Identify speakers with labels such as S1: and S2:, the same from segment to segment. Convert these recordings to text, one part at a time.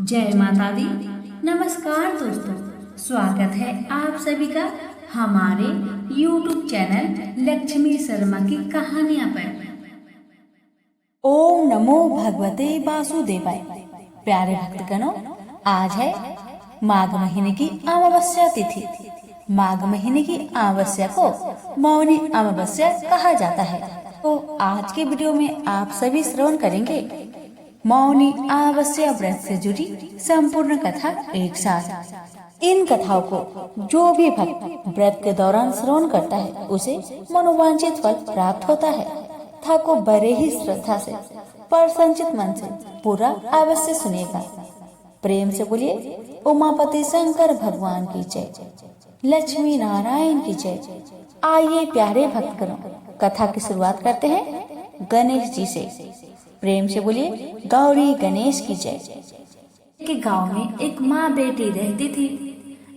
S1: जय माता दी। नमस्कार दोस्तों, स्वागत है आप सभी का हमारे YouTube चैनल लक्ष्मी शर्मा की कहानियां पर।
S2: ओम नमो भगवते वासुदेवाय। प्यारे भक्तगणों, आज है माघ महीने की अमावस्या तिथि। माघ महीने की अमावस्या को मौनी अमावस्या कहा जाता है। तो आज के वीडियो में आप सभी श्रवण करेंगे मौनी अमावस्या व्रत से जुड़ी संपूर्ण कथा एक साथ। इन कथाओं को जो भी भक्त व्रत के दौरान श्रवण करता है उसे मनोवांछित फल प्राप्त होता है। कथा को बड़े ही श्रद्धा से पर संचित मन से पूरा अवश्य सुनेगा। प्रेम से बोलिए उमापति शंकर भगवान की जय, लक्ष्मी नारायण की जय। आइए प्यारे भक्तगणों, कथा की शुरुआत करते हैं गणेश जी से। प्रेम से बोलिए गौरी गणेश की जय।
S1: के गांव में एक माँ बेटी रहती थी।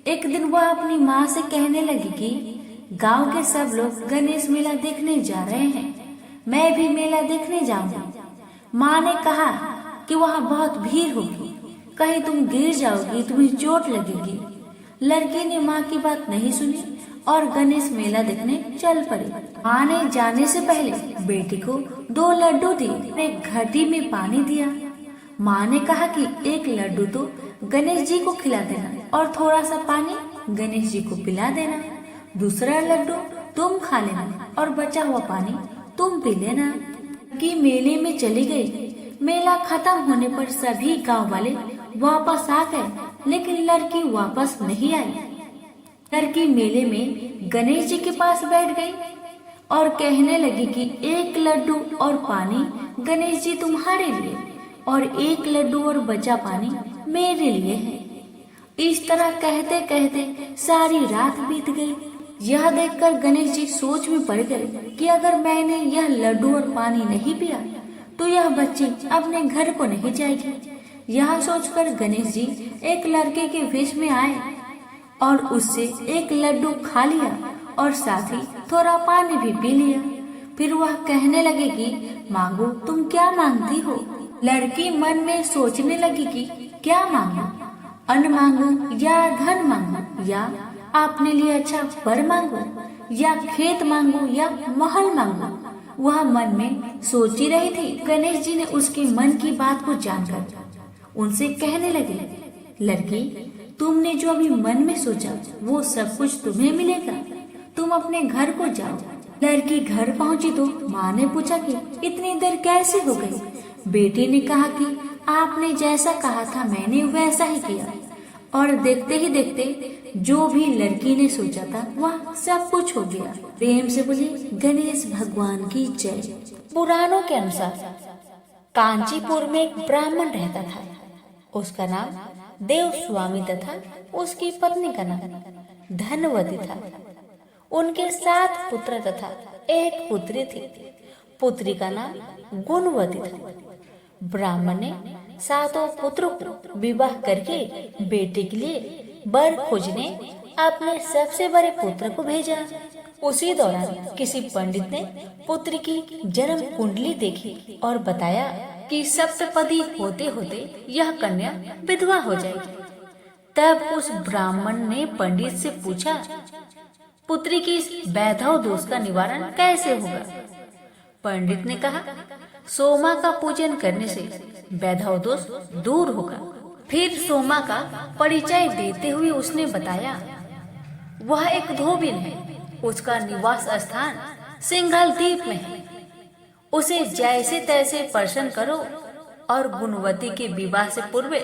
S1: एक दिन वह अपनी माँ से कहने लगी कि गांव के सब लोग गणेश मेला देखने जा रहे हैं, मैं भी मेला देखने जाऊंगी। माँ ने कहा कि वहाँ बहुत भीड़ होगी, कहीं तुम गिर जाओगी, तुम्हें चोट लगेगी। लड़की ने माँ की बात नहीं सुनी और गणेश मेला देखने चल पड़ी। माँ ने जाने से पहले बेटी को 2 लड्डू दिए, एक घटी में पानी दिया। माँ ने कहा कि एक लड्डू तो गणेश जी को खिला देना और थोड़ा सा पानी गणेश जी को पिला देना। दूसरा लड्डू तुम खा लेना और बचा हुआ पानी तुम पी लेना। कि मेले में चली गई। मेला खत्म होने पर सभी गांव वाले वापस आ गए, लेकिन लड़की वापस नहीं आई। लड़की मेले में गणेश जी के पास बैठ गई और कहने लगी कि एक लड्डू और पानी गणेश जी तुम्हारे लिए और एक लड्डू और बचा पानी मेरे लिए है। इस तरह कहते कहते सारी रात बीत गई। यह देखकर गणेश जी सोच में पड़ गए कि अगर मैंने यह लड्डू और पानी नहीं पिया तो यह बच्ची अपने घर को नहीं जाएगी। यह सोचकर गणेश जी एक लड़के के वेश में आए और उससे एक लड्डू खा लिया और साथ ही थोड़ा पानी भी पी लिया। फिर वह कहने लगे कि मांगो, तुम क्या मांगती हो। लड़की मन में सोचने लगी कि क्या मांगो, अन्न मांगो या धन मांगो या अपने लिए अच्छा वर मांगो या खेत मांगो या महल मांगो। वह मन में सोची रही थी। गणेश जी ने उसके मन की बात को जानकर उनसे कहने लगे, लड़की, तुमने जो अभी मन में सोचा वो सब कुछ तुम्हें मिलेगा, तुम अपने घर को जाओ। लड़की घर पहुंची तो माँ ने पूछा कि इतनी देर कैसे हो गई। बेटी ने कहा कि आपने जैसा कहा था मैंने वैसा ही किया और देखते ही देखते जो भी लड़की ने सोचा था वह सब कुछ हो गया। प्रेम से बोलिए गणेश भगवान की जय।
S2: पुराणों के अनुसार कांचीपुर में एक ब्राह्मण रहता था। उसका नाम देव स्वामी तथा उसकी पत्नी का नाम धनवती था। उनके 7 पुत्र तथा एक पुत्री थी। पुत्री का नाम गुणवती था। ब्राह्मण ने 7 पुत्रों को विवाह करके बेटे के लिए वर खोजने अपने सबसे बड़े पुत्र को भेजा। उसी दौरान किसी पंडित ने पुत्री की जन्म कुंडली देखी और बताया कि सप्तपदी होते होते यह कन्या विधवा हो जाएगी। तब उस ब्राह्मण ने पंडित से पूछा, पुत्री की वैधव दोष का निवारण कैसे होगा। पंडित ने कहा, सोमा का पूजन करने से वैधव दोष दूर होगा। फिर सोमा का परिचय देते हुए उसने बताया, वह एक धोबिन है, उसका निवास स्थान सिंघल द्वीप में है। उसे जैसे तैसे प्रसन्न करो और गुणवती के विवाह से पूर्व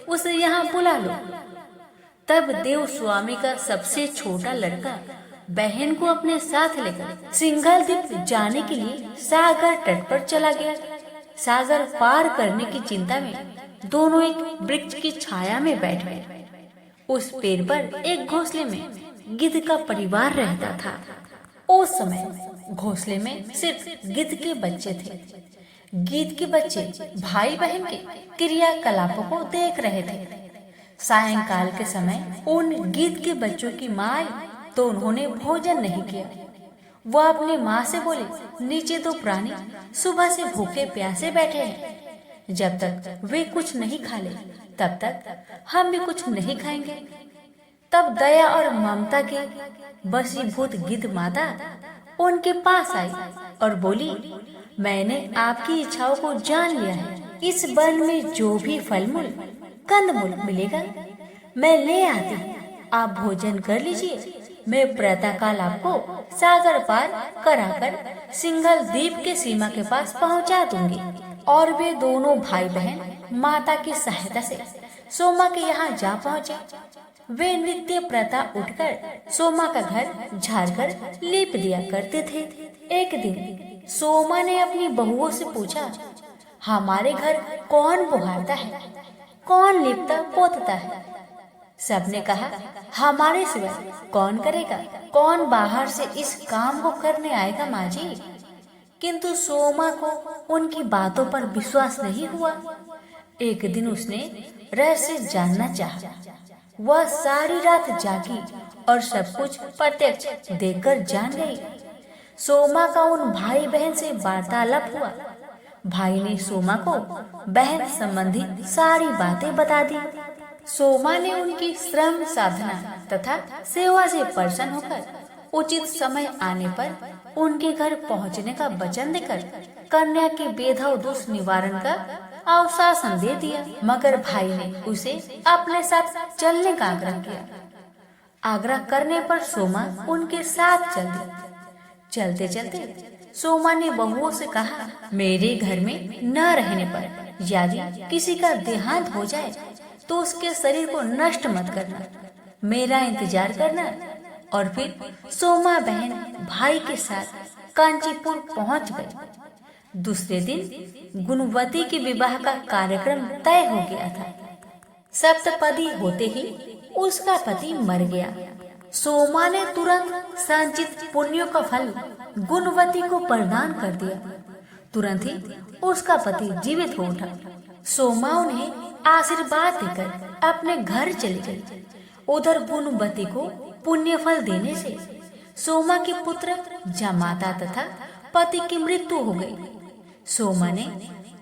S2: उसे यहाँ बुला लो। तब देव स्वामी का सबसे छोटा लड़का बहन को अपने साथ लेकर सिंघल द्वीप जाने के लिए सागर तट पर चला गया। सागर पार करने की चिंता में दोनों एक वृक्ष की छाया में बैठ गए। उस पेड़ पर एक घोंसले में गिद्ध का परिवार रहता था। उस समय घोंसले में सिर्फ गिद्ध के बच्चे थे। गिद्ध के बच्चे भाई बहन के क्रियाकलापों को देख रहे थे। सायंकाल के समय उन गिद्ध के बच्चों की माँ आई तो उन्होंने भोजन नहीं किया। वह अपनी माँ से बोले, नीचे तो प्राणी सुबह से भूखे प्यासे बैठे हैं, जब तक वे कुछ नहीं खा ले तब तक हम भी कुछ नहीं खाएंगे। तब दया और ममता के वशीभूत गिद्ध माता उनके पास आई और बोली, मैंने आपकी इच्छाओं को जान लिया है। इस वन में जो भी फलमूल कंदमूल मिलेगा मैं ले आती हूँ, आप भोजन कर लीजिए। मैं प्रातःकाल आपको सागर पार कराकर सिंघल द्वीप के सीमा के पास पहुँचा दूंगी। और वे दोनों भाई बहन माता की सहायता से सोमा के यहाँ जा पहुँचे। वे नित्य प्रातः उठकर सोमा का घर झाड़कर लीप दिया करते थे। एक दिन सोमा ने अपनी बहुओं से पूछा, हमारे घर कौन बुहारता है, कौन लिपता पोतता है? सबने कहा, हमारे सिवाय कौन करेगा, कौन बाहर से इस काम को करने आएगा माँ जी। किंतु सोमा को उनकी बातों पर विश्वास नहीं हुआ। एक दिन उसने रहस्य जानना चाहा। वह सारी रात जागी और सब कुछ प्रत्यक्ष देखकर जान गई। सोमा का उन भाई बहन से वार्तालाप हुआ। भाई ने सोमा को बहन संबंधी सारी बातें बता दी। सोमा ने उनकी श्रम साधना तथा सेवा से प्रसन्न होकर उचित समय आने पर उनके घर पहुंचने का वचन देकर कन्या के बेधव दोष निवारण का आश्वासन दे दिया। मगर भाई ने उसे अपने साथ चलने का आग्रह किया। आग्रह करने पर सोमा उनके साथ चल दी। चलते चलते सोमा ने बहुओं से कहा, मेरे घर में न रहने पर यदि किसी का देहांत हो जाए तो उसके शरीर को नष्ट मत करना, मेरा इंतजार करना। और फिर सोमा बहन भाई के साथ कांचीपुर पहुंच गई। दूसरे दिन गुणवती के विवाह का कार्यक्रम तय हो गया था। सप्तपदी होते ही उसका पति मर गया। सोमा ने तुरंत संचित पुण्यों का फल गुणवती को प्रदान कर दिया। तुरंत ही उसका पति जीवित हो उठा। सोमा उन्हें आशीर्वाद देकर अपने घर चली गई। उधर गुणवती को पुण्य फल देने से सोमा के पुत्र जामाता तथा पति की मृत्यु हो गई। सोमा ने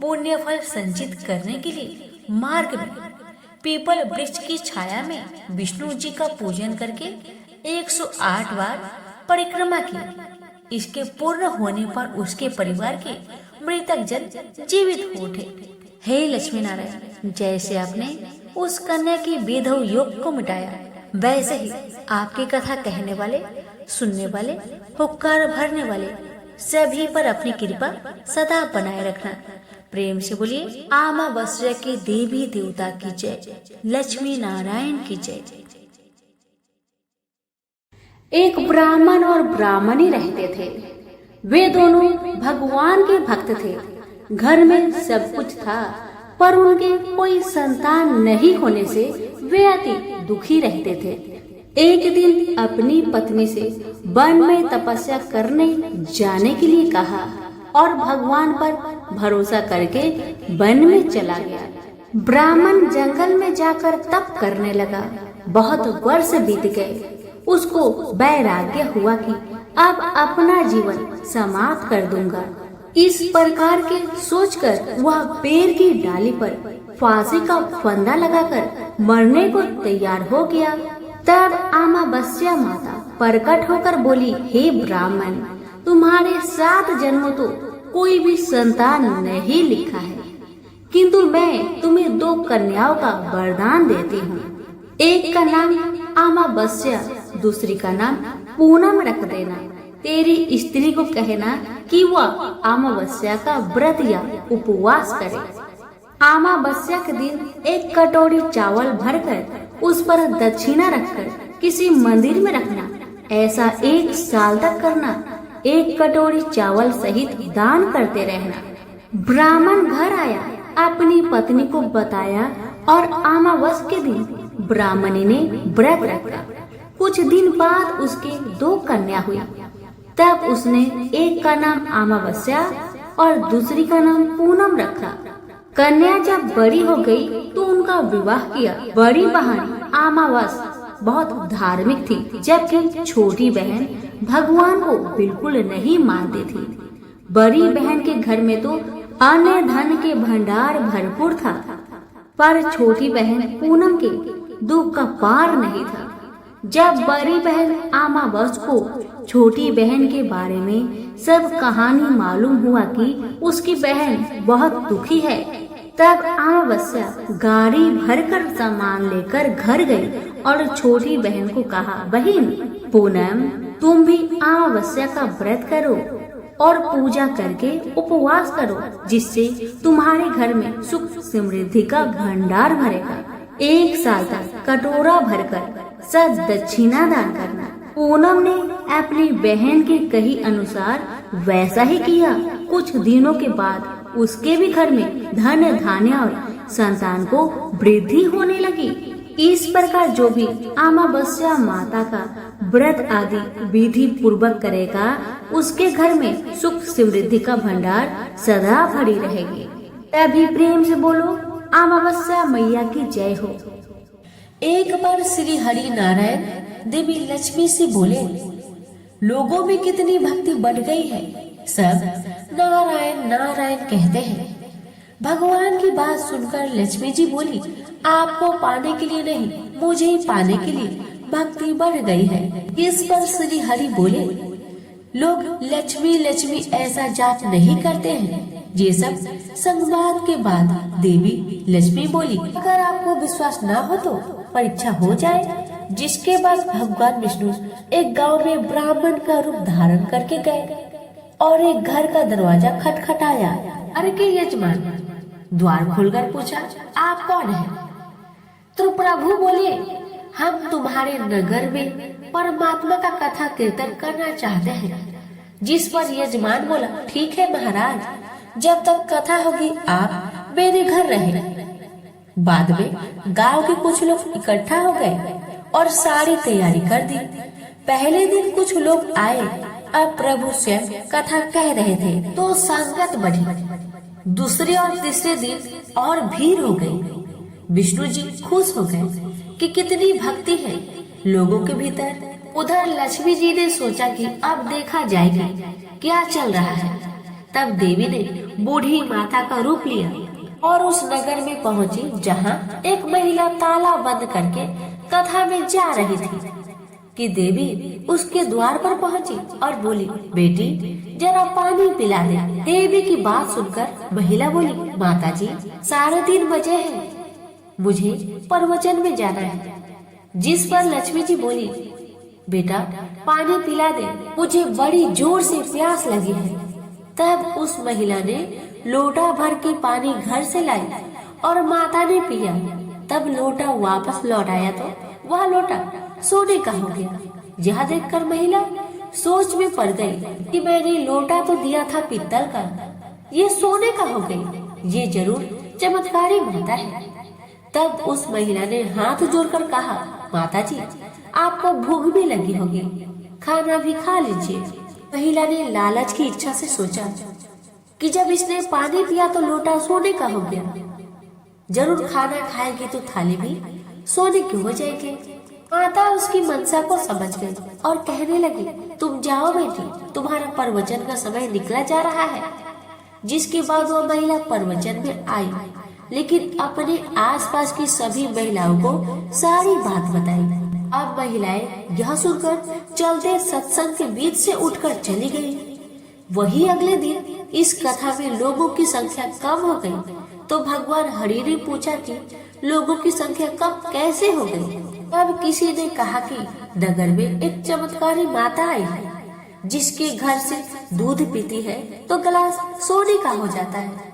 S2: पुण्य फल संचित करने के लिए मार्ग में पीपल वृक्ष की छाया में विष्णु जी का पूजन करके 108 बार परिक्रमा की। इसके पूर्ण होने पर उसके परिवार के मृतक जन जीवित हो उठे। हे लक्ष्मी नारायण, जैसे आपने उस कन्या के बेधव योग को मिटाया, वैसे ही आपकी कथा कहने वाले, सुनने वाले, हुक्कार भरने वाले सभी पर अपनी कृपा सदा बनाए रखना। प्रेम से बोलिए अमावस्या के देवी देवता की जय, लक्ष्मी नारायण की जय।
S1: एक ब्राह्मण और ब्राह्मणी रहते थे। वे दोनों भगवान के भक्त थे। घर में सब कुछ था, पर उनके कोई संतान नहीं होने से वे अति दुखी रहते थे। एक दिन अपनी पत्नी से वन में तपस्या करने जाने के लिए कहा और भगवान पर भरोसा करके वन में चला गया। ब्राह्मण जंगल में जाकर तप करने लगा। बहुत वर्ष बीत गए। उसको वैराग्य हुआ कि अब अपना जीवन समाप्त कर दूंगा। इस प्रकार के सोचकर वह पेड़ की डाली पर फांसी का फंदा लगाकर मरने को तैयार हो गया। तब अमावस्या माता प्रकट होकर बोली, हे ब्राह्मण, तुम्हारे 7 जन्मों तो कोई भी संतान नहीं लिखा है, किंतु मैं तुम्हें 2 कन्याओं का वरदान देती हूँ। एक का नाम अमावस्या, दूसरी का नाम पूनम रख देना। तेरी स्त्री को कहना कि वह अमावस्या का व्रत या उपवास करे। अमावस्या के दिन 1 कटोरी चावल भरकर उस पर दक्षिणा रखकर किसी मंदिर में रखना। ऐसा 1 साल तक करना। 1 कटोरी चावल सहित दान करते रहना। ब्राह्मण घर आया, अपनी पत्नी को बताया और अमावस्या के दिन ब्राह्मणी ने व्रत रखा। कुछ दिन बाद उसके 2 कन्या हुई। तब उसने एक का नाम अमावस्या और दूसरी का नाम पूनम रखा। कन्या जब बड़ी हो गई तो उनका विवाह किया। बड़ी बहन अमावस्या बहुत धार्मिक थी, जबकि छोटी बहन भगवान को बिल्कुल नहीं मानती थी। बड़ी बहन के घर में तो अन्य धन के भंडार भरपूर था। पर छोटी बहन पूनम के दुख का पार नहीं था। जब बड़ी बहन अमावस को छोटी बहन के बारे में सब कहानी मालूम हुआ कि उसकी बहन बहुत दुखी है, तब अमावस्या गाड़ी भरकर सामान लेकर घर गई और छोटी बहन को कहा, बहन पूनम, तुम भी अमावस्या का व्रत करो और पूजा करके उपवास करो, जिससे तुम्हारे घर में सुख समृद्धि का भंडार भरेगा। 1 साल तक कटोरा भरकर सब दक्षिणा दान करना। पूनम ने अपनी बहन के कही अनुसार वैसा ही किया। कुछ दिनों के बाद उसके भी घर में धन धान्य और संतान को वृद्धि होने लगी। इस प्रकार जो भी अमावस्या माता का व्रत आदि विधि पूर्वक करेगा, उसके घर में सुख समृद्धि का भंडार सदा भरी रहेगी। तभी प्रेम से बोलो, अमावस्या मैया की जय हो।
S3: एक बार श्री हरि नारायण देवी लक्ष्मी से बोले, लोगों में कितनी भक्ति बढ़ गई है, सब नारायण नारायण कहते हैं। भगवान की बात सुनकर लक्ष्मी जी बोली, आपको पाने के लिए नहीं, मुझे ही पाने के लिए भक्ति बढ़ गई है। इस पर श्री हरि बोले, लोग लक्ष्मी लक्ष्मी ऐसा जाप नहीं करते हैं। ये सब संवाद के बाद देवी लक्ष्मी बोली, अगर आपको विश्वास ना हो तो परीक्षा हो जाए। जिसके बाद भगवान विष्णु एक गांव में ब्राह्मण का रूप धारण करके गए और एक घर का दरवाजा खटखटाया। अरे के यजमान, द्वार खोलकर पूछा, आप कौन है? तो प्रभु बोले, हम तुम्हारे नगर में परमात्मा का कथा कीर्तन करना चाहते हैं। जिस पर यजमान बोला, ठीक है महाराज, जब तक कथा होगी आप मेरे घर रहे। बाद में गांव के कुछ लोग इकट्ठा हो गए और सारी तैयारी कर दी। पहले दिन कुछ लोग आए, अब प्रभु स्वयं कथा कह रहे थे तो संगत बढ़ी। दूसरे और तीसरे दिन और भीड़ हो गई। विष्णु जी खुश हो गए कि कितनी भक्ति है लोगों के भीतर। उधर लक्ष्मी जी ने सोचा कि अब देखा जाएगा क्या चल रहा है। तब देवी ने बूढ़ी माता का रूप लिया और उस नगर में पहुंची जहां एक महिला ताला बंद करके कथा में जा रही थी कि देवी उसके द्वार पर पहुंची और बोली, बेटी जरा पानी पिला दे। देवी की बात सुनकर महिला बोली, माता जी 3:30 बजे हैं, मुझे प्रवचन में जाना है। जिस पर लक्ष्मी जी बोली, बेटा पानी पिला दे, मुझे बड़ी जोर से प्यास लगी है। तब उस महिला ने लोटा भर के पानी घर से लाई और माता ने पिया। तब लोटा वापस लौटाया तो वह लोटा सोने का हो गया। यह देखकर महिला सोच में पड़ गई कि मैंने लोटा तो दिया था पीतल का, ये सोने का हो गई। ये जरूर चमत्कारी माता है। तब उस महिला ने हाथ जोड़कर कहा, माता जी आपको भूख भी लगी होगी, खाना भी खा लीजिए। महिला ने लालच की इच्छा से सोचा कि जब इसने पानी पिया तो लोटा सोने का हो गया, जरूर खाना खाएगी तो थाली भी सोने की हो जाएगी। माता उसकी मनसा को समझ गई और कहने लगी, तुम जाओ बेटी, तुम्हारा प्रवचन का समय निकला जा रहा है। जिसके बाद वह महिला प्रवचन में आई, लेकिन अपने आसपास की सभी महिलाओं को सारी बात बताई। अब महिलाएं यह सुनकर चलते सत्संग के बीच से उठकर चली गई। वही अगले दिन इस कथा में लोगों की संख्या कम हो गई तो भगवान हरि ने पूछा कि लोगों की संख्या कम कैसे हो गई। तब किसी ने कहा कि नगर में एक चमत्कारी माता आई है, जिसके घर से दूध पीती है तो गिलास सोने का हो जाता है,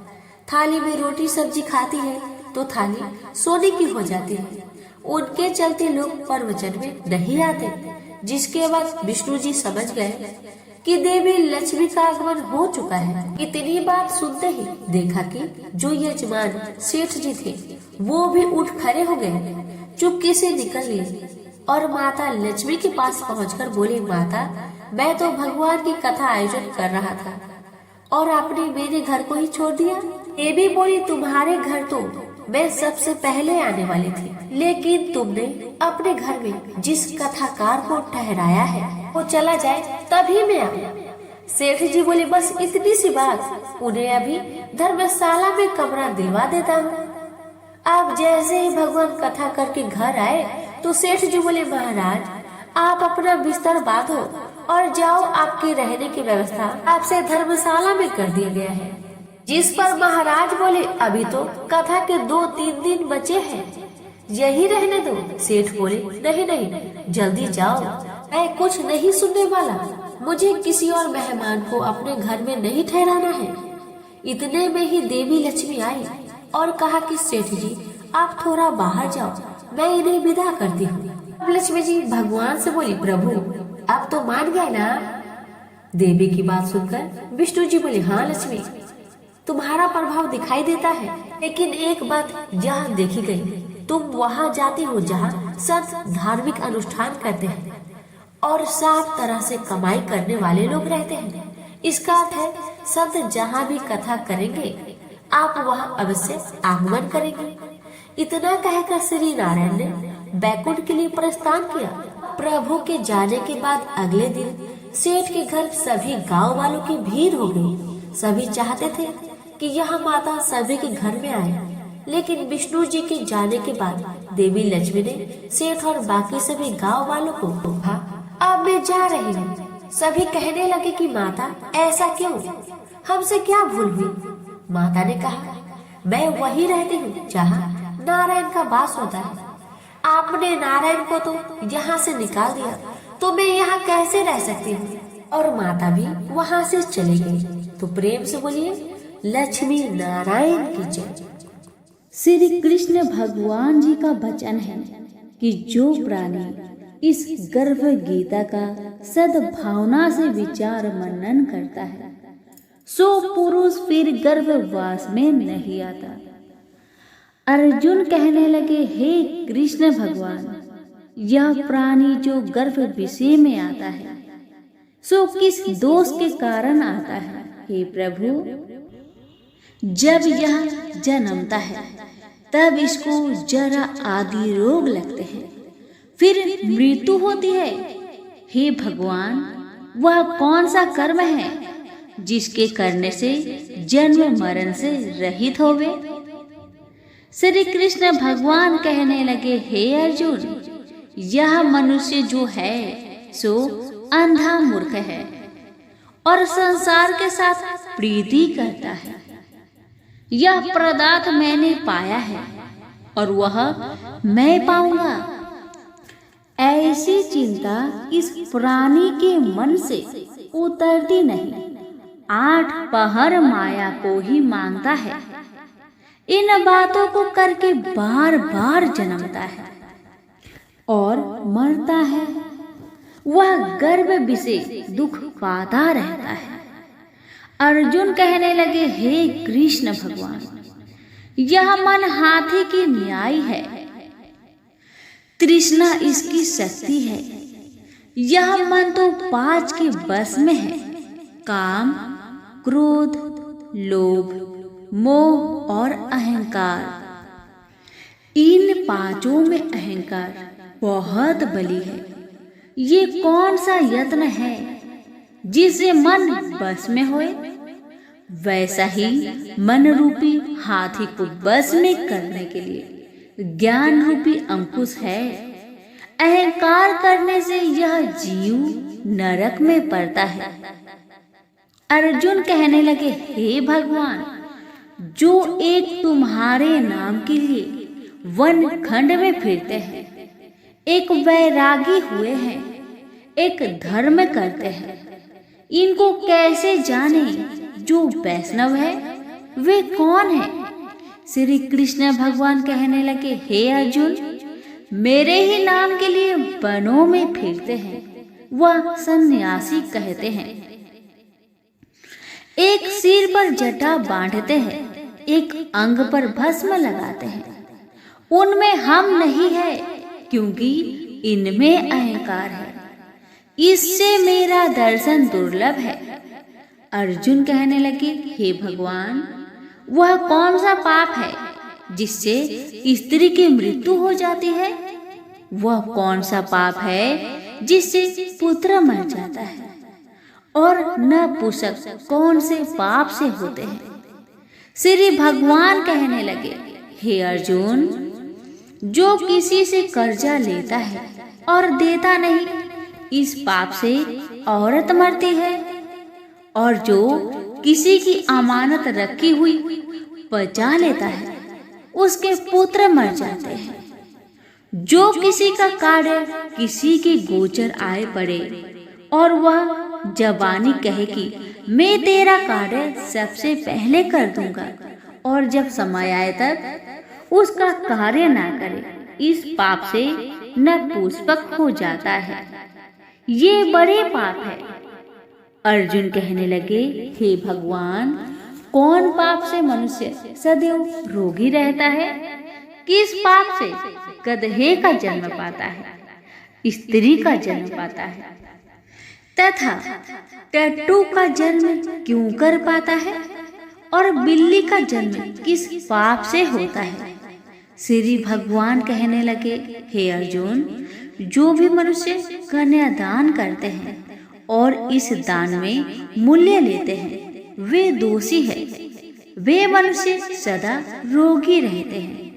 S3: थाली में रोटी सब्जी खाती है तो थाली सोने की हो जाती है। उनके चलते लोग प्रवचन में नहीं आते। जिसके बाद विष्णु जी समझ गए कि देवी लक्ष्मी का आगमन हो चुका है। इतनी बात सुनते ही देखा कि जो यजमान सेठ जी थे वो भी उठ खड़े हो गए, चुपके से निकल लिए और माता लक्ष्मी के पास पहुंचकर बोले, माता मैं तो भगवान की कथा आयोजन कर रहा था और आपने मेरे घर को ही छोड़ दिया। देवी बोली, तुम्हारे घर तो मैं सबसे पहले आने वाली थी, लेकिन तुमने अपने घर में जिस कथाकार को ठहराया है वो चला जाए तभी मैं आऊँ। सेठ जी बोले, बस इतनी सी बात, उन्हें अभी धर्मशाला में कमरा दिलवा देता हूँ। अब जैसे ही भगवान कथा करके घर आए तो सेठ जी बोले, महाराज आप अपना बिस्तर बांधो और जाओ, आपके रहने की व्यवस्था आपसे धर्मशाला में कर दिया गया है। जिस पर महाराज बोले, अभी तो कथा के 2-3 दिन बचे हैं, यही रहने दो। सेठ बोले, नहीं नहीं, जल्दी जाओ, मैं कुछ नहीं सुनने वाला, मुझे किसी और मेहमान को अपने घर में नहीं ठहराना है। इतने में ही देवी लक्ष्मी आई और कहा कि सेठ जी आप थोड़ा बाहर जाओ, मैं इन्हें विदा करती हूँ। अब लक्ष्मी जी भगवान से बोली, प्रभु अब तो मान गए ना। देवी की बात सुनकर विष्णु जी बोले, हाँ लक्ष्मी, तुम्हारा प्रभाव दिखाई देता है, लेकिन एक बात जहाँ देखी गई, तुम वहाँ जाती हो जहाँ संत धार्मिक अनुष्ठान करते हैं और साफ तरह से कमाई करने वाले लोग रहते हैं। इसका अर्थ है संत जहाँ भी कथा करेंगे आप वहाँ अवश्य आगमन करेंगे। इतना कहकर श्री नारायण ने बैकुंठ के लिए प्रस्थान किया। प्रभु के जाने के बाद अगले दिन सेठ के घर सभी गांव वालों की भीड़ हो गई। सभी चाहते थे कि यह माता सभी के घर में आए, लेकिन विष्णु जी के जाने के बाद देवी लक्ष्मी ने सेठ और बाकी सभी गांव वालों को कहा, अब मैं जा रही हूँ। सभी कहने लगे कि माता ऐसा क्यों, हमसे क्या भूल हुई। माता ने कहा, मैं वही रहती हूँ जहाँ नारायण का वास होता है। आपने नारायण को तो यहाँ से निकाल दिया, तो मैं यहाँ कैसे रह सकती हूँ। और माता भी वहाँ से चली गई। तो प्रेम से बोलिए, लक्ष्मी नारायण की जय।
S1: श्री कृष्ण भगवान जी का वचन है कि जो प्राणी इस गर्भ गीता का सद्भावना से विचार मनन करता है, सो पुरुष फिर गर्भवास में नहीं आता। अर्जुन कहने लगे, हे कृष्ण भगवान, यह प्राणी जो गर्भ विषय में आता है, सो किस दोष के कारण आता है। हे प्रभु, जब यह जन्मता है तब इसको जरा आदि रोग लगते हैं, फिर मृत्यु होती है। हे भगवान, वह कौन सा कर्म है जिसके करने से जन्म मरण से रहित होवे। श्री कृष्ण भगवान कहने लगे, हे अर्जुन, यह मनुष्य जो है सो अंधा मूर्ख है और संसार के साथ प्रीति करता है। यह पदार्थ मैंने पाया है और वह मैं पाऊंगा, ऐसी चिंता इस प्राणी के मन से उतरती नहीं। 8 पहर माया को ही मांगता है। इन बातों को करके बार बार जन्मता है और मरता है। वह गर्भ विषय दुख पाता रहता है। अर्जुन कहने लगे, हे कृष्ण भगवान, यह मन हाथी की न्याय है, तृष्णा इसकी शक्ति है। यह मन तो 5 के बस में है, काम, क्रोध, लोभ, मोह और अहंकार। इन 5 में अहंकार बहुत बली है। ये कौन सा यत्न है जिससे मन बस में होए। वैसा ही मन रूपी हाथी को बस में करने के लिए ज्ञान रूपी अंकुश है। अहंकार करने से यह जीव नरक में पड़ता है। अर्जुन कहने लगे, हे भगवान, जो एक तुम्हारे नाम के लिए वन खंड में फिरते हैं, एक वैरागी हुए हैं, एक धर्म करते हैं, इनको कैसे जाने जो वैष्णव है वे कौन है। श्री कृष्ण भगवान कहने लगे, हे अर्जुन, मेरे ही नाम के लिए वनों में फिरते हैं, वह सन्यासी कहते हैं। एक सिर पर जटा बांधते हैं, एक अंग पर भस्म लगाते हैं। उनमें हम नहीं है, क्योंकि इनमें अहंकार है। इससे मेरा दर्शन दुर्लभ है। अर्जुन कहने लगे, हे भगवान, वह कौन सा पाप है जिससे स्त्री की मृत्यु हो जाती है। वह कौन सा पाप है जिससे पुत्र मर जाता है। और नपुंसक कौन से पाप से होते हैं। श्री भगवान कहने लगे, हे अर्जुन, जो किसी से कर्जा लेता है और देता नहीं, इस पाप से औरत मरती है। और जो किसी की अमानत रखी हुई बचा लेता है, उसके पुत्र मर जाते हैं। जो किसी का कार्य किसी के गोचर आए पड़े और वह जबानी कहे कि मैं तेरा कार्य सबसे पहले कर दूंगा, और जब समय आए तक उसका कार्य ना करे, इस पाप से नपुंसक हो जाता है। ये बड़े पाप है। अर्जुन कहने लगे, हे भगवान, कौन पाप से मनुष्य सदैव रोगी रहता है? किस पाप से गधे का जन्म पाता है, स्त्री का जन्म पाता है, तथा टट्टू का जन्म क्यों कर पाता है, और बिल्ली का जन्म किस पाप से होता है? श्री भगवान कहने लगे, हे अर्जुन, जो भी मनुष्य कन्यादान करते हैं और इस दान में मूल्य लेते हैं, वे दोषी है। वे मनुष्य सदा रोगी रहते हैं।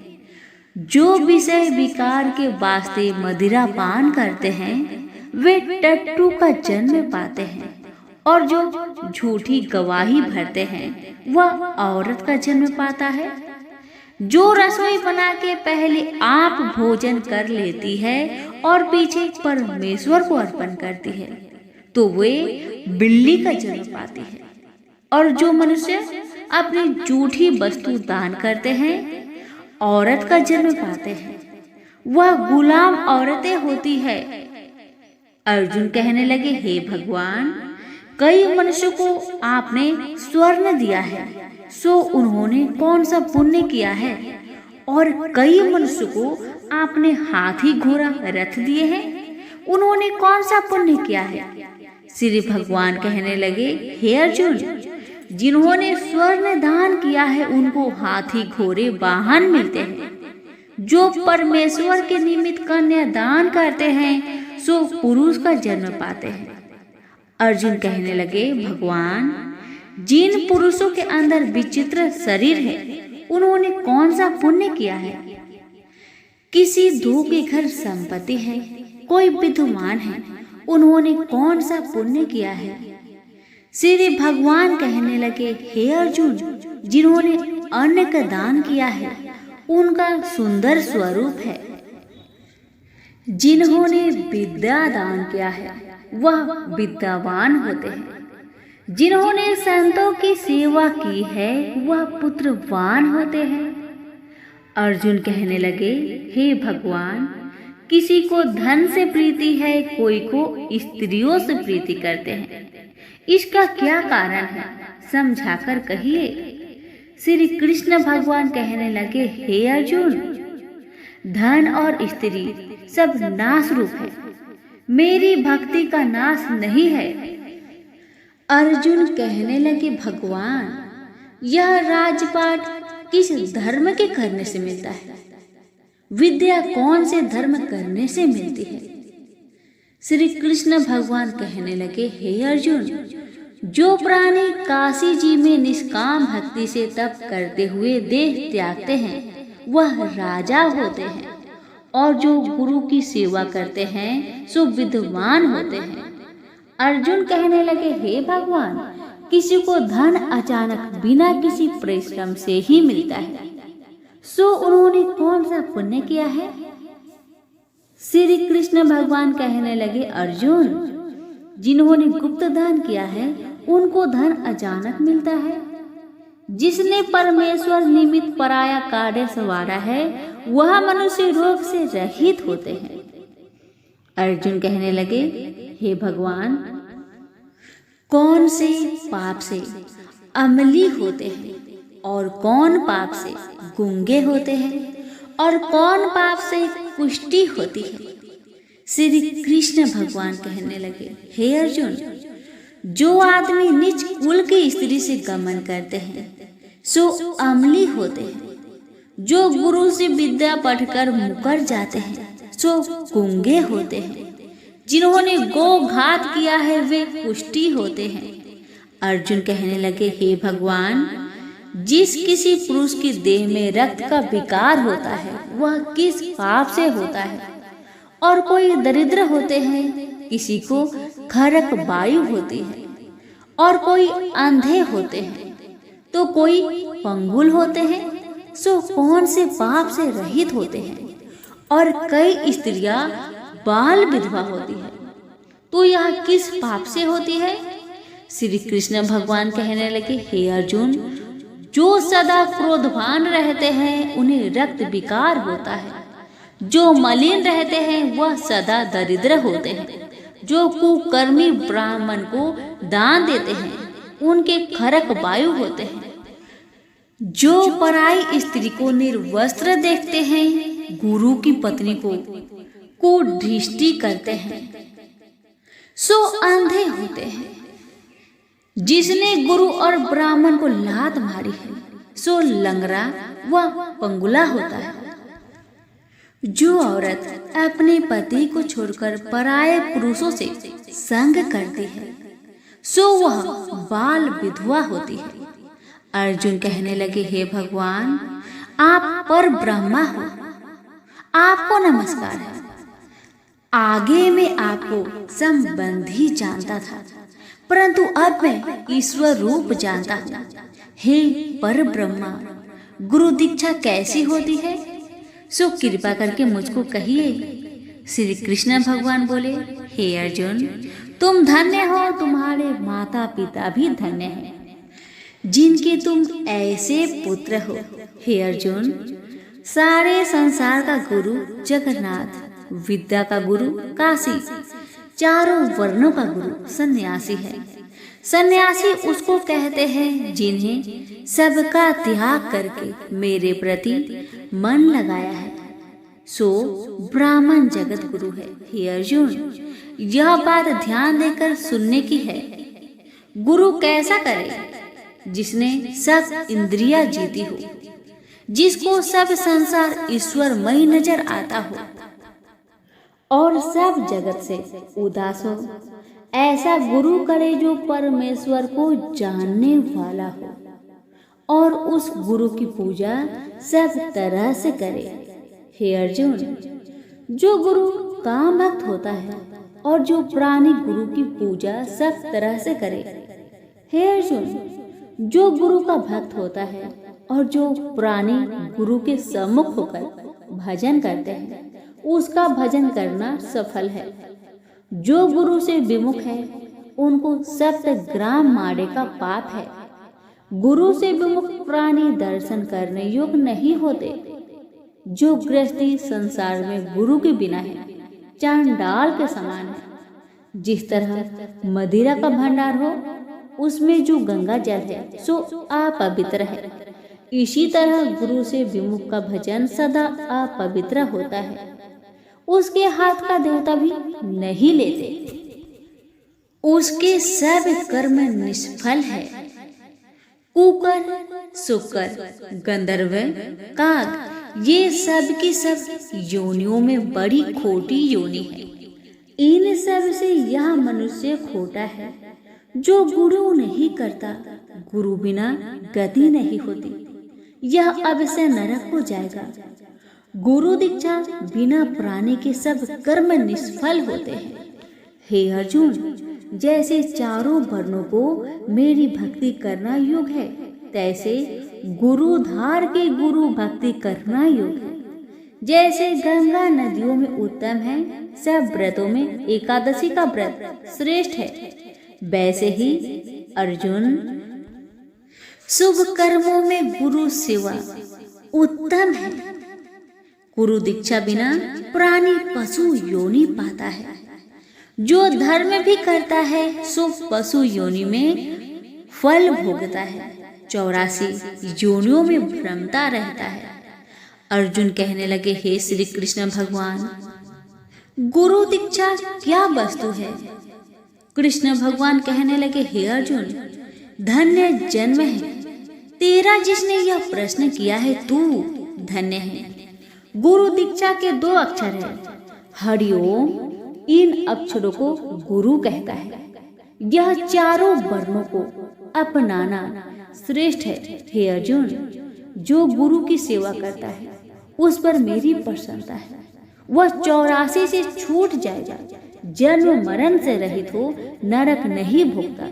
S1: जो विषय विकार के वास्ते मदिरा पान करते हैं, वे टट्टू का जन्म पाते हैं, और जो झूठी गवाही भरते हैं, वह औरत का जन्म पाता है। जो रसोई बना के पहले आप भोजन कर लेती है और पीछे परमेश्वर को अर्पण करती है, तो वे बिल्ली का जन्म पाती है। और जो मनुष्य अपनी झूठी वस्तु दान करते हैं, औरत का जन्म पाते हैं, वह गुलाम औरतें होती है। अर्जुन कहने लगे, हे भगवान, कई मनुष्यों को आपने स्वर्ण दिया है, सो उन्होंने कौन सा पुण्य किया है? और कई मनुष्यों को आपने हाथी घोड़ा रथ दिए हैं, उन्होंने कौन सा पुण्य किया है? श्री भगवान कहने लगे, हे अर्जुन, जिन्होंने स्वर्ण दान किया है, उनको हाथी घोड़े वाहन मिलते हैं। जो परमेश्वर के निमित्त कन्यादान करते हैं, सो पुरुष का जन्म पाते हैं। अर्जुन कहने लगे, भगवान, जिन पुरुषों के अंदर विचित्र शरीर है, उन्होंने कौन सा पुण्य किया है? किसी दो के घर संपत्ति है, कोई विद्वान है, उन्होंने कौन सा पुण्य किया है? श्री भगवान कहने लगे, हे अर्जुन, जिन्होंने अन्न का दान किया है, उनका सुंदर स्वरूप है। जिन्होंने विद्या दान किया है, वह विद्यावान होते हैं। जिन्होंने संतों की सेवा की है, वह पुत्रवान होते हैं। अर्जुन कहने लगे, हे भगवान, किसी को धन से प्रीति है, कोई को स्त्रियों से प्रीति करते हैं। इसका क्या कारण है, समझाकर कहिए। श्री कृष्ण भगवान कहने लगे, हे अर्जुन, धन और स्त्री सब नाश रूप है, मेरी भक्ति का नाश नहीं है। अर्जुन कहने लगे, भगवान, यह राजपाट किस धर्म के करने से मिलता है? विद्या कौन से धर्म करने से मिलती है? श्री कृष्ण भगवान कहने लगे, हे अर्जुन, जो प्राणी काशी जी में निष्काम भक्ति से तप करते हुए देह त्यागते हैं, वह राजा होते हैं, और जो गुरु की सेवा करते हैं, सो विद्वान होते हैं। अर्जुन कहने लगे, हे भगवान, किसी को धन अचानक बिना किसी परिश्रम से ही मिलता है, सो उन्होंने कौन सा पुण्य किया है? श्री कृष्ण भगवान कहने लगे, अर्जुन, जिन्होंने गुप्त दान किया है, उनको धन अचानक मिलता है। जिसने परमेश्वर निमित्त पराया कार्य संवारा है, वह मनुष्य रोग से रहित होते हैं। अर्जुन कहने लगे, हे भगवान, कौन से पाप से अमली होते हैं, और कौन पाप से गूंगे होते हैं, और कौन पाप से कुष्ठी होती है? श्री कृष्ण भगवान कहने लगे, हे अर्जुन, जो आदमी नीच कुल की स्त्री से गमन करते हैं, सो अमली होते हैं। जो गुरु से विद्या पढ़कर मुकर जाते हैं, सो गूंगे होते हैं। जिन्होंने गो घात किया है, वे कुष्ठी होते हैं। अर्जुन कहने लगे, हे भगवान, जिस किसी पुरुष की देह में रक्त का विकार होता है वह किस पाप से होता है। और कोई दरिद्र होते हैं, किसी को खरक वायु होती है, और कोई अंधे होते हैं, तो कोई पंगुल होते हैं, सो कौन से पाप से रहित होते हैं। और कई स्त्रियां बाल विधवा होती है, तो यह किस पाप से होती है। श्री कृष्ण भगवान कहने लगे, हे अर्जुन, जो सदा क्रोधवान रहते हैं उन्हें रक्त विकार होता है। जो मलिन रहते हैं वह सदा दरिद्र होते हैं। जो कुकर्मी ब्राह्मण को दान देते हैं उनके खरक वायु होते हैं। जो पराई स्त्री को निर्वस्त्र देखते हैं, गुरु की पत्नी को कुदृष्टि करते हैं, सो अंधे होते हैं। जिसने गुरु और ब्राह्मण को लात मारी है सो लंगड़ा व पंगुला होता है। जो औरत अपने पति को छोड़कर पराये पुरुषों से संग करती है सो वह बाल विधवा होती है। अर्जुन कहने लगे, हे भगवान, आप पर ब्रह्मा हो, आपको नमस्कार है। आगे मैं आपको संबंधी जानता था, परंतु अब मैं ईश्वर रूप जानता हूँ। हे पर ब्रह्मा, गुरु दीक्षा कैसी होती है, सो कृपा करके मुझको कहिए। श्री कृष्ण भगवान बोले, हे अर्जुन, तुम धन्य हो, तुम्हारे माता पिता भी धन्य हैं, जिनके तुम ऐसे पुत्र हो। हे अर्जुन, सारे संसार का गुरु जगन्नाथ, विद्या का गुरु काशी, चारों वर्णों का गुरु सन्यासी है। सन्यासी उसको कहते हैं जिन्हें सबका त्याग करके मेरे प्रति मन लगाया है, सो ब्राह्मण जगत गुरु है। हे अर्जुन, यह बात ध्यान देकर सुनने की है। गुरु कैसा करे, जिसने सब इंद्रिया जीती हो, जिसको सब संसार ईश्वरमय नजर आता हो और सब जगत से उदास हो। ऐसा गुरु करे जो परमेश्वर को जानने वाला हो और उस गुरु की पूजा सब तरह से करे। हे अर्जुन, जो गुरु काम भक्त होता है और जो प्राणी गुरु की पूजा सब तरह से करे। हे अर्जुन, जो गुरु का भक्त होता है और जो प्राणी गुरु के सम्मुख होकर भजन करते हैं उसका भजन करना सफल है। जो गुरु से विमुख है उनको 7 ग्राम मारे का पाप है। गुरु से विमुख प्राणी दर्शन करने योग्य नहीं होते। जो गृहस्थी संसार में गुरु के बिना है चांडाल के समान है। जिस तरह मदिरा का भंडार हो उसमें जो गंगा जल है सो अपवित्र है, इसी तरह गुरु से विमुख का भजन सदा अपवित्र होता है। उसके हाथ का देवता भी नहीं लेते, उसके सब कर्म निष्फल है। कुकर, शुकर, गंधर्व, काग, ये सब की सब योनियों में बड़ी खोटी योनि है। इन सब से यह मनुष्य खोटा है। जो गुरु नहीं करता, गुरु बिना गति नहीं होती, यह अवश्य नरक हो जाएगा। गुरु दीक्षा बिना प्राणी के सब कर्म निष्फल होते हैं। हे अर्जुन, जैसे चारों वर्णों को मेरी भक्ति करना योग्य है, तैसे गुरुधार के गुरु भक्ति करना योग्य है। जैसे गंगा नदियों में उत्तम है, सब व्रतों में एकादशी का व्रत श्रेष्ठ है, वैसे ही अर्जुन शुभ कर्मों में गुरु सेवा उत्तम है। गुरु दीक्षा बिना प्राणी पशु योनि पाता है। जो धर्म भी करता है सो पशु योनि में फल भोगता है। 84 योनियों में भ्रमता रहता है। अर्जुन कहने लगे, हे श्री कृष्ण भगवान, गुरु दीक्षा क्या वस्तु है। कृष्ण भगवान कहने लगे, हे अर्जुन, धन्य जन्म है तेरा जिसने यह प्रश्न किया है, तू धन्य है। गुरु दीक्षा के 2 अक्षर है, हरिओम। इन अक्षरों को गुरु कहता है। यह चारों वर्णों को अपनाना श्रेष्ठ है। हे अर्जुन, जो गुरु की सेवा करता है उस पर मेरी प्रसन्नता है। वह 84 से छूट जाएगा, जन्म मरण से रहित हो नरक नहीं भोगता।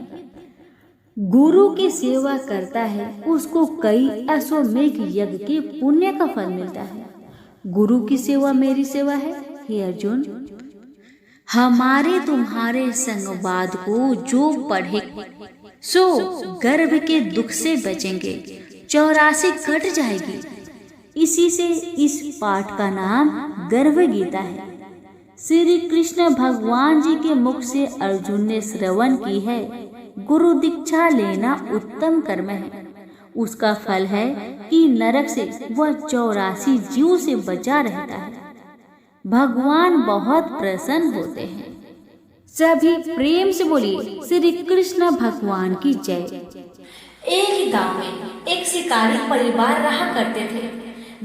S1: गुरु की सेवा करता है उसको कई अश्वमेघ यज्ञ के पुण्य का फल मिलता है। गुरु की सेवा मेरी सेवा है। हे अर्जुन, हमारे तुम्हारे संवाद को जो पढ़े सो गर्भ के दुख से बचेंगे, 84 कट जाएगी। इसी से इस पाठ का नाम गर्भ गीता है। श्री कृष्ण भगवान जी के मुख से अर्जुन ने श्रवण की है। गुरु दीक्षा लेना उत्तम कर्म है। उसका फल है कि नरक से वह 84 जीव से बचा रहता है। भगवान बहुत प्रसन्न होते हैं। सभी प्रेम से बोलिए श्री कृष्ण भगवान की जय।
S2: एक गांव में एक शिकारी परिवार रहा करते थे।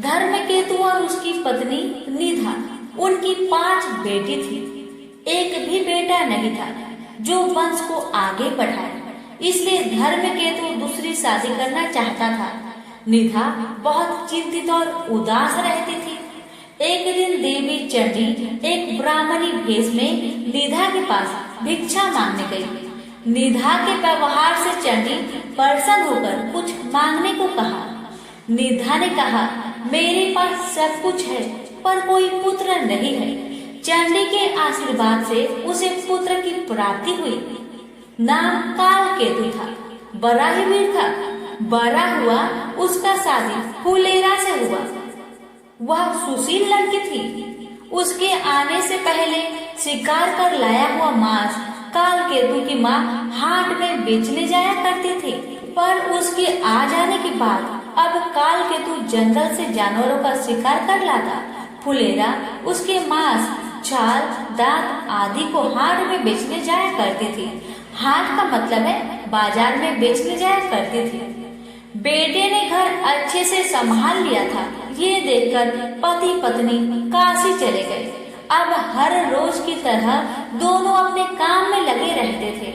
S2: धर्मकेतु और उसकी पत्नी निधा, उनकी 5 बेटी थी। एक भी बेटा नहीं था जो वंश को आगे बढ़ाए, इसलिए धर्मकेतु दूसरी शादी करना चाहता था। निधा बहुत चिंतित और उदास रहती थी। एक दिन देवी चंडी एक ब्राह्मणी भेष में निधा के पास भिक्षा मांगने गई। निधा के व्यवहार से चंडी प्रसन्न होकर कुछ मांगने को कहा। निधा ने कहा, मेरे पास सब कुछ है पर कोई पुत्र नहीं है। चंडी के आशीर्वाद से उसे पुत्र की प्राप्ति हुई। नाम कालकेतु था, बड़ा ही वीर था। बड़ा हुआ उसका शादी फुलेरा से हुआ। वह सुशील लड़की थी। उसके आने से पहले शिकार कर लाया हुआ मांस कालकेतु की माँ हाट में बेचने जाया करती थी, पर उसके आ जाने के बाद अब कालकेतु जंगल से जानवरों का शिकार कर लाता। फुलेरा उसके मांस, छाल, दांत आदि को हाट में बेचने जाया करती थी। हाट का मतलब है बाजार में बेचने जाया करती थी। बेटे ने घर अच्छे से संभाल लिया था। ये देखकर पति पत्नी काशी चले गए। अब हर रोज की तरह दोनों अपने काम में लगे रहते थे।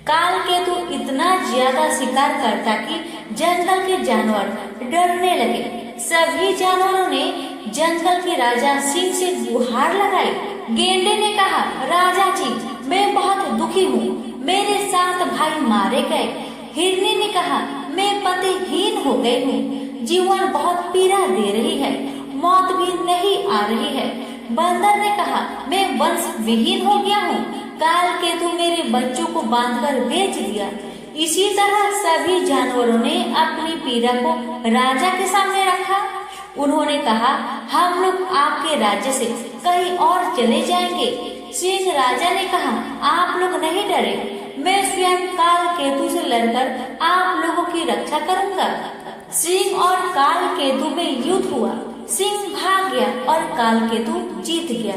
S2: कालकेतु इतना ज्यादा शिकार करता कि जंगल के जानवर डरने लगे। सभी जानवरों ने जंगल के राजा सिंह से गुहार लगाई। गेंडे ने कहा, राजा जी, मैं बहुत दुखी हूँ, मेरे 7 भाई मारे गए। हिरनी ने कहा, मैं पतिहीन हो गई हूँ, जीवन बहुत पीड़ा दे रही है, मौत भी नहीं आ रही है। बंदर ने कहा, मैं वंश विहीन हो गया हूँ, कालकेतु मेरे बच्चों को बांधकर बेच दिया। इसी तरह सभी जानवरों ने अपनी पीड़ा को राजा के सामने रखा। उन्होंने कहा, हम लोग आपके राज्य से कहीं और चले जाएंगे। सिंह राजा ने कहा, आप लोग नहीं डरे, मैं स्वयं कालकेतु से लड़कर आप लोगों की रक्षा करूंगा। सिंह और कालकेतु में युद्ध हुआ। सिंह भाग गया और कालकेतु जीत गया।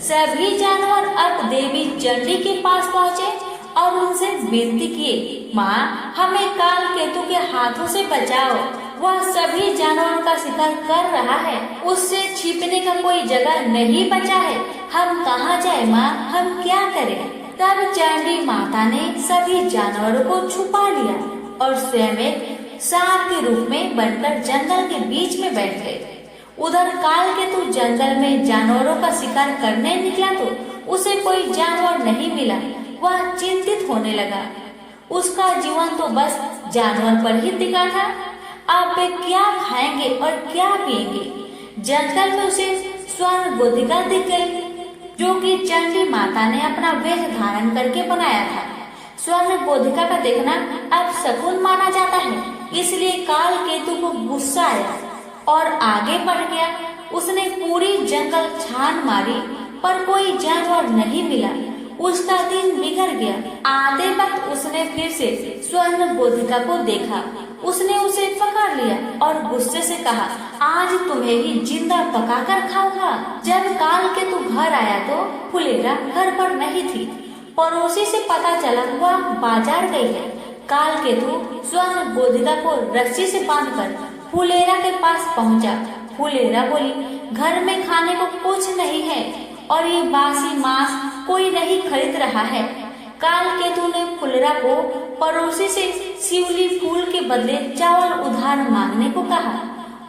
S2: सभी जानवर अब देवी चंडी के पास पहुँचे और उनसे विनती किए, माँ, हमें कालकेतु के हाथों से बचाओ। वह सभी जानवरों का शिकार कर रहा है, उससे छिपने का कोई जगह नहीं बचा है। हम कहाँ जाए माँ, हम क्या करें? तब चंडी माता ने सभी जानवरों को छुपा लिया और स्वयं एक सांप के रूप में बनकर जंगल के बीच में बैठ गए। उधर कालकेतु जंगल में जानवरों का शिकार करने निकला तो उसे कोई जानवर नहीं मिला। वह चिंतित होने लगा। उसका जीवन तो बस जानवर पर ही टिका था। अब वे क्या खाएंगे और क्या पिएंगे? जंगल में उसे स्वर्ण गोधिका दिख गई, जो कि चंडी माता ने अपना वेश धारण करके बनाया था। स्वर्ण गोधिका का देखना अब शकुन माना जाता है, इसलिए कालकेतु को गुस्सा आया और आगे बढ़ गया। उसने पूरी जंगल छान मारी पर कोई जानवर नहीं मिला। उसका दिन बिगड़ गया। आते वक्त उसने फिर से स्वर्ण गोधिका को देखा। उसने उसे पकड़ लिया और गुस्से से कहा, आज तुम्हें ही जिंदा पकाकर खाऊंगा। जब कालकेतु घर आया तो फुलेरा घर पर नहीं थी। पड़ोसी से पता चला वह बाजार गई है। कालकेतु स्वर्ण गोधिका को रस्सी से बांधकर फुलेरा के पास पहुंचा। फुलेरा बोली, घर में खाने को कुछ नहीं है और ये बासी मांस कोई नहीं खरीद रहा है।
S1: कालकेतु ने फुलेरा को पड़ोसी से शिवली फूल के बदले चावल उधार मांगने को कहा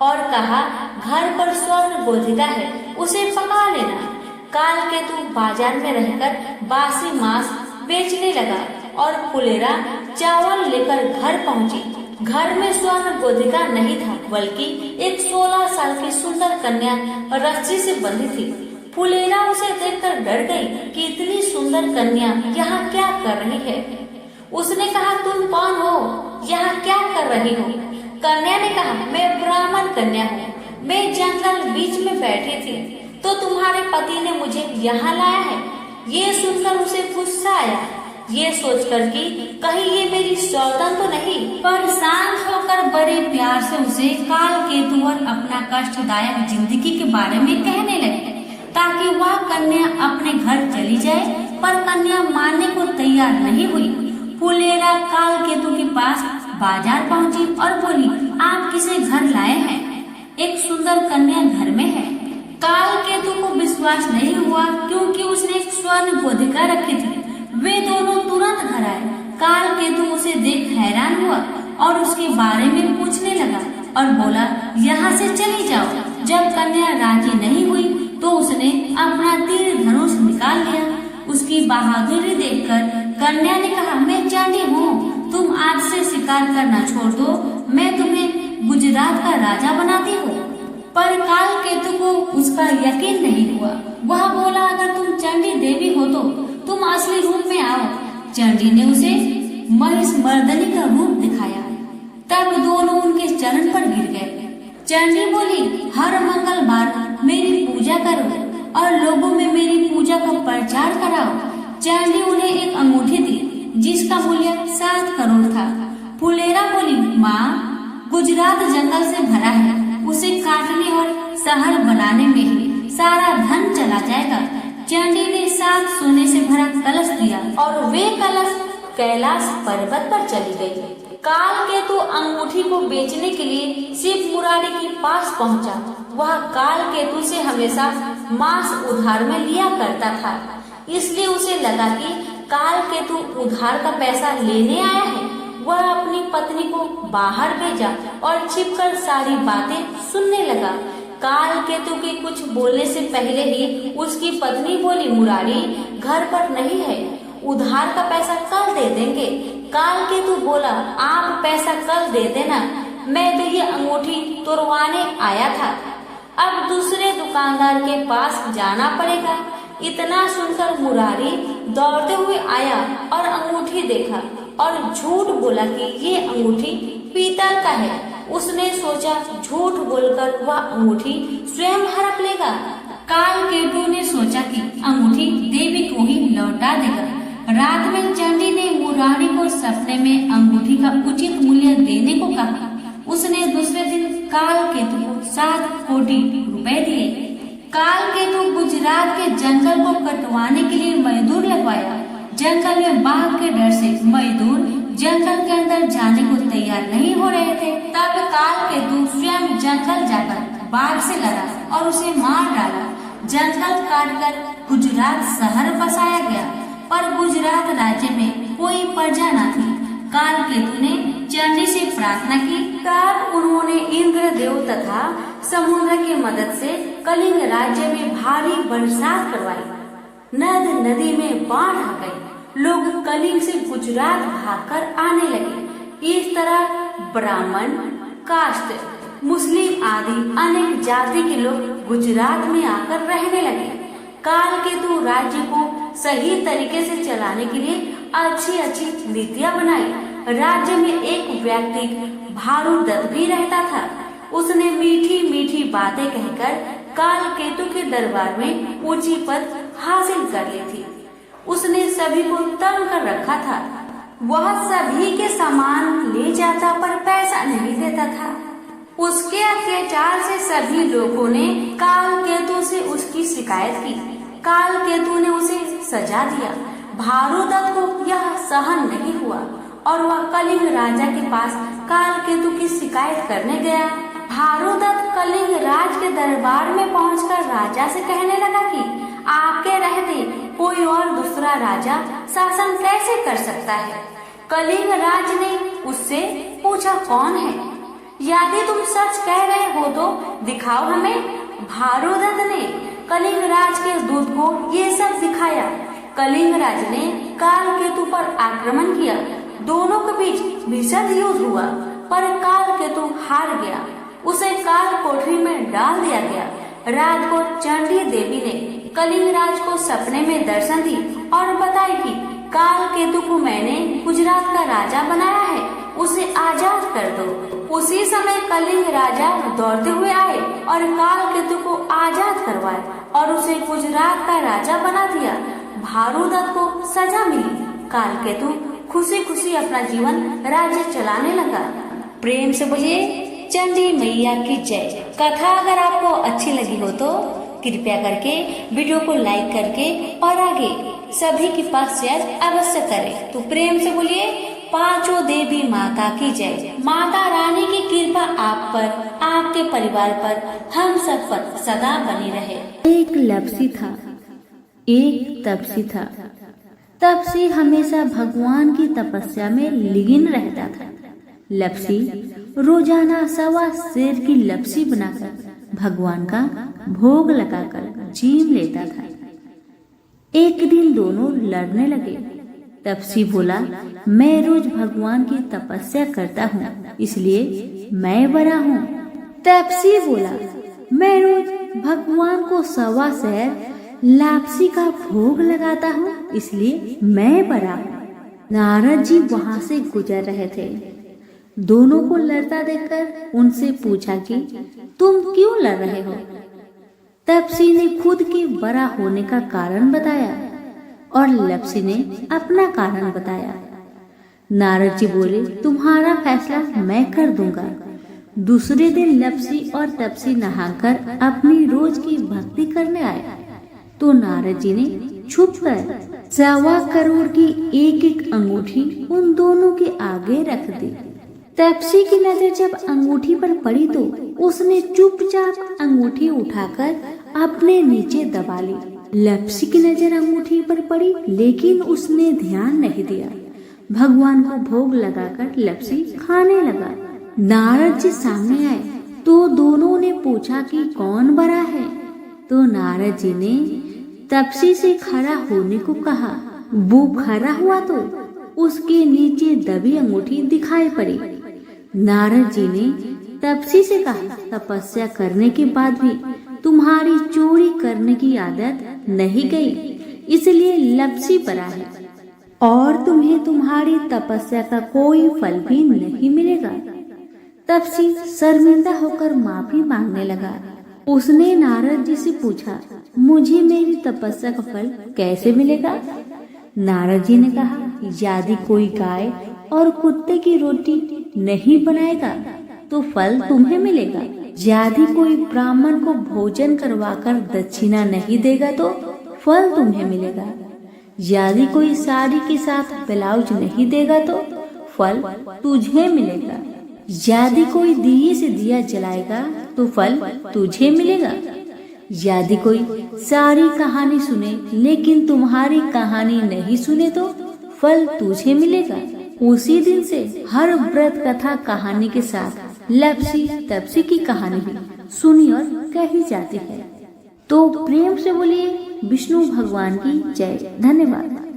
S1: और कहा घर पर स्वर्ण गोधिका है, उसे पका लेना। कालकेतु बाजार में रहकर बासी मांस बेचने लगा और फुलेरा चावल लेकर घर पहुंची। घर में स्वर्ण गोधिका नहीं था, बल्कि एक 16 साल की सुंदर कन्या रस्सी से बंधी थी। फुलेरा उसे देखकर डर गई कि इतनी सुंदर कन्या यहाँ क्या कर रही है। उसने कहा, तुम कौन हो, यहाँ क्या कर रही हो? कन्या ने कहा, मैं ब्राह्मण कन्या हूँ, मैं जंगल बीच में बैठी थी तो तुम्हारे पति ने मुझे यहाँ लाया है। ये सुनकर उसे गुस्सा आया, ये सोचकर कि कहीं ये मेरी सौतन तो नहीं, पर शांत होकर बड़े प्यार से उसे कालकेतु और अपना कष्टदायक जिंदगी के बारे में कहने लगे ताकि वह कन्या अपने घर चली जाए, पर कन्या मानने को तैयार नहीं हुई। फुलेरा कालकेतु के पास बाजार पहुंची और बोली, आप किसे घर लाए हैं? एक सुंदर कन्या घर में है। कालकेतु को विश्वास नहीं हुआ क्योंकि उसने एक स्वर्ण गोधिका रखी थी। वे दोनों तुरंत घर आए। कालकेतु उसे देख हैरान हुआ और उसके बारे में पूछने लगा और बोला, यहाँ से चली जाओ। जब कन्या राजी नहीं हुई तो उसने अपना तीर धनुष निकाल लिया। उसकी बहादुरी देखकर कन्या ने कहा, मैं चांदी हूँ, तुम आज से शिकार करना छोड़ दो, मैं तुम्हें गुजरात का राजा बनाती हूँ। पर कालकेतु को उसका यकीन नहीं हुआ। वह बोला, अगर तुम चंडी देवी हो तो तुम असली रूप में आओ। चंडी ने उसे महिष मर्दनी का रूप दिखाया। तब दोनों उनके चरण पर गिर गए। चंडी बोली, हर मंगलवार मेरी पूजा करो और लोगों में मेरी पूजा का प्रचार कराओ। चंडी उन्हें एक अंगूठी दी जिसका मूल्य 7 करोड़ था। फुलेरा बोली, माँ, गुजरात जंगल से भरा है, उसे काटने और शहर बनाने में ही सारा धन चला जाएगा। चंडी ने 7 सोने से भरा कलश दिया और वे कलश कैलाश पर्वत पर चली गई। कालकेतु अंगूठी को बेचने के लिए शिव मुरारी के पास पहुंचा। वह कालकेतु से हमेशा मांस उधार में लिया करता था, इसलिए उसे लगा कि कालकेतु उधार का पैसा लेने आया है। वह अपनी पत्नी को बाहर भेजा और छिपकर सारी बातें सुनने लगा। कालकेतु के कुछ बोलने से पहले ही उसकी पत्नी बोली, मुरारी घर पर नहीं है, उधार का पैसा कल दे देंगे। कालकेतु बोला, आप पैसा कल दे देना, मैं तो ये अंगूठी तोड़वाने आया था, अब दूसरे दुकानदार के पास जाना पड़ेगा। इतना सुनकर मुरारी दौड़ते हुए आया और अंगूठी देखा और झूठ बोला कि ये अंगूठी पीतल का है। उसने सोचा झूठ बोलकर वह अंगूठी स्वयं हड़प लेगा। कालकेतु ने सोचा कि अंगूठी देवी को ही लौटा देगा। रात में चंडी ने मुरारी को सपने में अंगूठी का उचित मूल्य देने को कहा। उसने दूसरे दिन कालकेतु को 7 कोटि रुपए दिए। कालकेतु गुजरात के जंगल को कटवाने के लिए मजदूर लगवाया। जंगल में बाघ के डर से मजदूर जंगल के अंदर जाने को तैयार नहीं हो रहे थे। तब कालकेतु स्वयं जंगल जाकर बाघ से लड़ा और उसे मार डाला। जंगल काटकर गुजरात शहर बसाया गया, पर गुजरात राज्य में कोई प्रजा न थी। कालकेतु ने चंडी से प्रार्थना की। तब उन्होंने इंद्रदेव तथा समुद्र की मदद से कलिंग राज्य में भारी बरसात करवाई। नदी में बाढ़ आ गई। लोग कलिंग से गुजरात भागकर आने लगे। इस तरह ब्राह्मण, काष्ट, मुस्लिम आदि अनेक जाति के लोग गुजरात में आकर रहने लगे। कालकेतु राज्य को सही तरीके से चलाने के लिए अच्छी नीतियां बनाई। राज्य में एक व्यक्ति भारूदत्त भी रहता था। उसने मीठी बातें कहकर कालकेतु के दरबार में ऊंची पद हासिल कर ली थी। उसने सभी को तंग कर रखा था। वह सभी के सामान ले जाता पर पैसा नहीं देता था। उसके अत्याचार से सभी लोगों ने कालकेतु से उसकी शिकायत की। कालकेतु ने उसे सजा दिया। भारूदत्त को यह सहन नहीं हुआ और वह कलिंग राजा के पास कालकेतु की शिकायत करने गया। भारूदत्त कलिंग राज के दरबार में पहुंचकर राजा से कहने लगा कि आपके रहते कोई और दूसरा राजा शासन कैसे कर सकता है? कलिंग राज ने उससे पूछा, कौन है? यदि तुम सच कह रहे हो तो दिखाओ हमें। भारुदत्त ने कलिंग राज के दूत को ये सब दिखाया। कलिंग राज ने काल केतु पर आक्रमण किया। दोनों के बीच भीषण युद्ध हुआ, पर काल केतु हार गया। उसे काल कोठरी में डाल दिया गया। रात को चंडी देवी ने कलिंग राज को सपने में दर्शन दी और बताई कि काल केतु को मैंने गुजरात का राजा बनाया है, उसे आजाद कर दो। उसी समय कलिंग राजा दौड़ते हुए आए और काल केतु को आजाद करवाए और उसे गुजरात का राजा बना दिया। भारुदत्त को सजा मिली। काल केतु खुशी खुशी अपना जीवन राज्य चलाने लगा। प्रेम से बोलिए चंडी मैया की जय। कथा अगर आपको अच्छी लगी हो तो कृपया करके वीडियो को लाइक करके और आगे सभी के पास शेयर अवश्य करें। तो प्रेम से बोलिए पांचों देवी माता की जय। माता रानी की कृपा आप पर, आपके परिवार पर, हम सब पर सदा बनी रहे।
S2: एक लपसी था, एक तपसी था। तपसी हमेशा भगवान की तपस्या में लीन रहता था। लपसी रोजाना 1.25 सेर की लपसी बनाकर भगवान का भोग लगाकर जीम लेता था। एक दिन दोनों लड़ने लगे। तपसी बोला, मैं रोज भगवान की तपस्या करता हूँ, इसलिए मैं बड़ा हूँ। तपसी बोला, मैं रोज भगवान को 1.25 सेर लापसी का भोग लगाता हूँ, इसलिए मैं बड़ा हूँ। नारद जी वहाँ से गुजर रहे थे। दोनों को लड़ता देखकर उनसे पूछा कि तुम क्यों लड़ रहे हो? तपसी ने खुद के बड़ा होने का कारण बताया और लपसी ने अपना कारण बताया। नारद जी बोले, तुम्हारा फैसला मैं कर दूंगा। दूसरे दिन लपसी और तपसी नहाकर अपनी रोज की भक्ति करने आए तो नारद जी ने छुपकर 1.25 करोड़ की एक अंगूठी उन दोनों के आगे रख दी। तपसी की नजर जब अंगूठी पर पड़ी तो उसने चुपचाप अंगूठी उठाकर अपने नीचे दबा ली। लपसी की नजर अंगूठी पर पड़ी लेकिन उसने ध्यान नहीं दिया। भगवान को भोग लगाकर लपसी खाने लगा। नारद जी सामने आए तो दोनों ने पूछा कि कौन बड़ा है? तो नारद जी ने तपसी से खड़ा होने को कहा। वो खड़ा हुआ तो उसके नीचे दबी अंगूठी दिखाई पड़ी। नारद जी ने तपसी से कहा, तपस्या करने के बाद भी तुम्हारी चोरी करने की आदत नहीं गई, इसलिए लपसी बड़ा है और तुम्हें तुम्हारी तपस्या का कोई फल भी नहीं मिलेगा। तपसी शर्मिंदा होकर माफी मांगने लगा। उसने नारद जी से पूछा, मुझे मेरी तपस्या का फल कैसे मिलेगा? नारद जी ने कहा, यदि कोई गाय और कुत्ते की रोटी नहीं बनाएगा तो फल तुम्हें मिलेगा। यदि कोई ब्राह्मण को भोजन करवाकर दक्षिणा नहीं देगा तो फल तुम्हें मिलेगा। यदि कोई साड़ी के साथ ब्लाउज नहीं देगा तो फल तुझे मिलेगा। यदि कोई दिए से दिया जलाएगा तो फल तुझे मिलेगा। यदि कोई सारी कहानी सुने लेकिन तुम्हारी कहानी नहीं सुने तो फल तुझे मिलेगा। उसी दिन से हर व्रत कथा कहानी के साथ लपसी तपसी की कहानी भी सुनी और कही जाती है। तो प्रेम से बोलिए विष्णु भगवान की जय। धन्यवाद।